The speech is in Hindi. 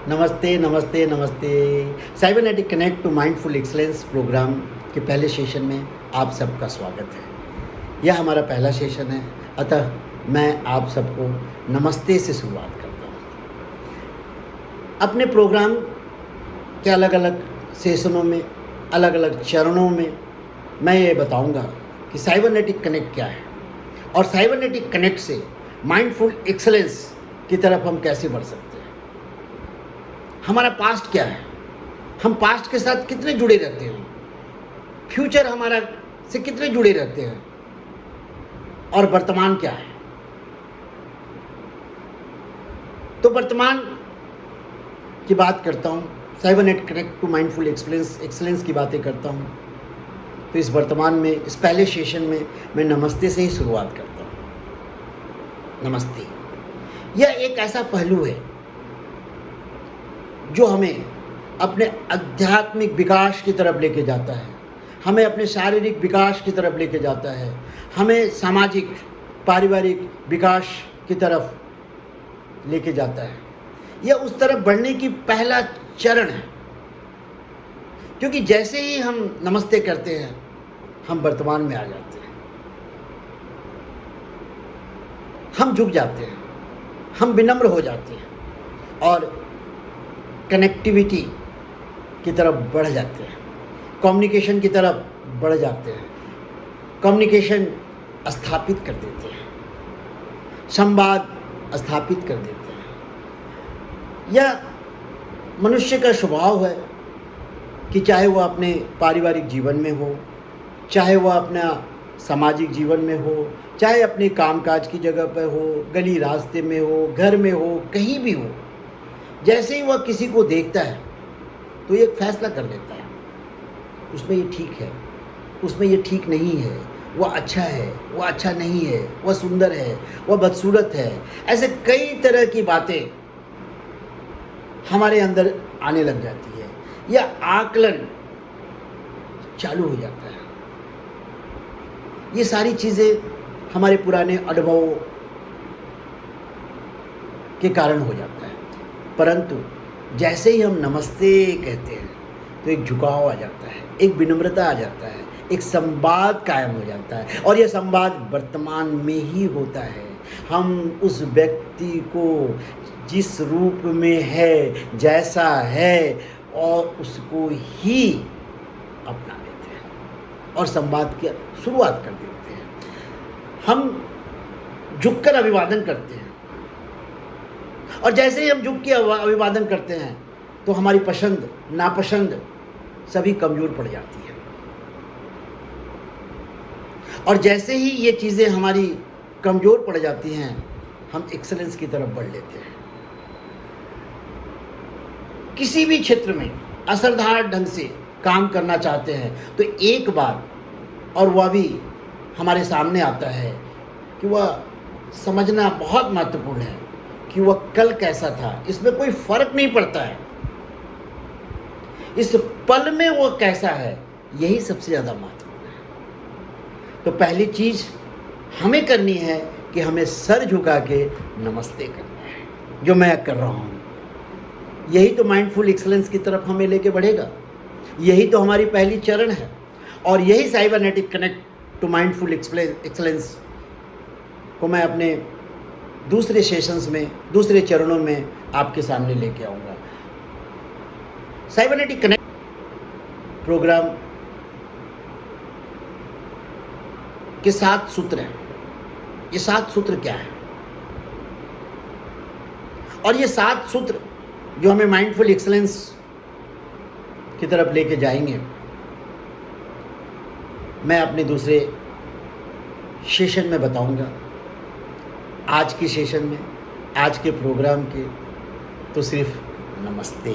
नमस्ते, नमस्ते, नमस्ते। Cybernetic connect to mindful excellence programme के पहले सेशन में आप सबका स्वागत है। यह हमारा पहला सेशन है, अतः मैं आप सबको नमस्ते से शुरुआत करता हूँ। अपने प्रोग्राम के अलग अलग सेशनों में, अलग अलग चरणों में मैं ये बताऊँगा कि साइबरनेटिक कनेक्ट क्या है और साइबरनेटिक कनेक्ट से माइंडफुल एक्सीलेंस की तरफ हम कैसे बढ़ सकते हैं। हमारा पास्ट क्या है, हम पास्ट के साथ कितने जुड़े रहते हैं, फ्यूचर हमारा से कितने जुड़े रहते हैं और वर्तमान क्या है। तो वर्तमान की बात करता हूँ, Cybernet connect to mindful excellence की बातें करता हूँ। तो इस वर्तमान में, इस पहले सेशन में मैं नमस्ते से ही शुरुआत करता हूँ। नमस्ते यह एक ऐसा पहलू है जो हमें अपने आध्यात्मिक विकास की तरफ लेके जाता है, हमें अपने शारीरिक विकास की तरफ लेके जाता है, हमें सामाजिक पारिवारिक विकास की तरफ लेके जाता है। यह उस तरफ बढ़ने की पहला चरण है, क्योंकि जैसे ही हम नमस्ते करते हैं हम वर्तमान में आ जाते हैं, हम झुक जाते हैं, हम विनम्र हो जाते हैं और कनेक्टिविटी की तरफ बढ़ जाते हैं, कम्युनिकेशन की तरफ बढ़ जाते हैं, कम्युनिकेशन स्थापित कर देते हैं, संवाद स्थापित कर देते हैं। यह मनुष्य का स्वभाव है कि चाहे वह अपने पारिवारिक जीवन में हो, चाहे वह अपना सामाजिक जीवन में हो, चाहे अपने कामकाज की जगह पर हो, गली रास्ते में हो, घर में हो, कहीं भी हो, जैसे ही वह किसी को देखता है तो एक फैसला कर लेता है, उसमें ये ठीक है, उसमें ये ठीक नहीं है, वह अच्छा है, वह अच्छा नहीं है, वह सुंदर है, वह बदसूरत है। ऐसे कई तरह की बातें हमारे अंदर आने लग जाती है, यह आकलन चालू हो जाता है। ये सारी चीज़ें हमारे पुराने अनुभवों के कारण हो जाता है। परंतु जैसे ही हम नमस्ते कहते हैं तो एक झुकाव आ जाता है, एक विनम्रता आ जाता है, एक संवाद कायम हो जाता है और यह संवाद वर्तमान में ही होता है। हम उस व्यक्ति को जिस रूप में है, जैसा है, और उसको ही अपना लेते हैं और संवाद की शुरुआत कर देते हैं। हम झुककर अभिवादन करते हैं और जैसे ही हम झुक के अभिवादन करते हैं तो हमारी पसंद नापसंद सभी कमज़ोर पड़ जाती है और जैसे ही ये चीज़ें हमारी कमज़ोर पड़ जाती हैं हम एक्सीलेंस की तरफ बढ़ लेते हैं। किसी भी क्षेत्र में असरदार ढंग से काम करना चाहते हैं तो एक बार और वह भी हमारे सामने आता है कि वह समझना बहुत महत्वपूर्ण है कि वह कल कैसा था, इसमें कोई फर्क नहीं पड़ता है, इस पल में वह कैसा है यही सबसे ज़्यादा महत्वपूर्ण है। तो पहली चीज़ हमें करनी है कि हमें सर झुका के नमस्ते करना है, जो मैं कर रहा हूँ। यही तो माइंडफुल एक्सीलेंस की तरफ हमें लेके बढ़ेगा, यही तो हमारी पहली चरण है और यही cybernetic connect to mindful excellence को मैं अपने दूसरे सेशंस में, दूसरे चरणों में आपके सामने लेके आऊँगा। साइबरनेटिक कनेक्ट प्रोग्राम के 7 सूत्र हैं। ये 7 सूत्र क्या है और ये 7 सूत्र जो हमें माइंडफुल एक्सीलेंस की तरफ लेके जाएंगे, मैं अपने दूसरे सेशन में बताऊंगा। आज के सेशन में, आज के प्रोग्राम के तो सिर्फ नमस्ते।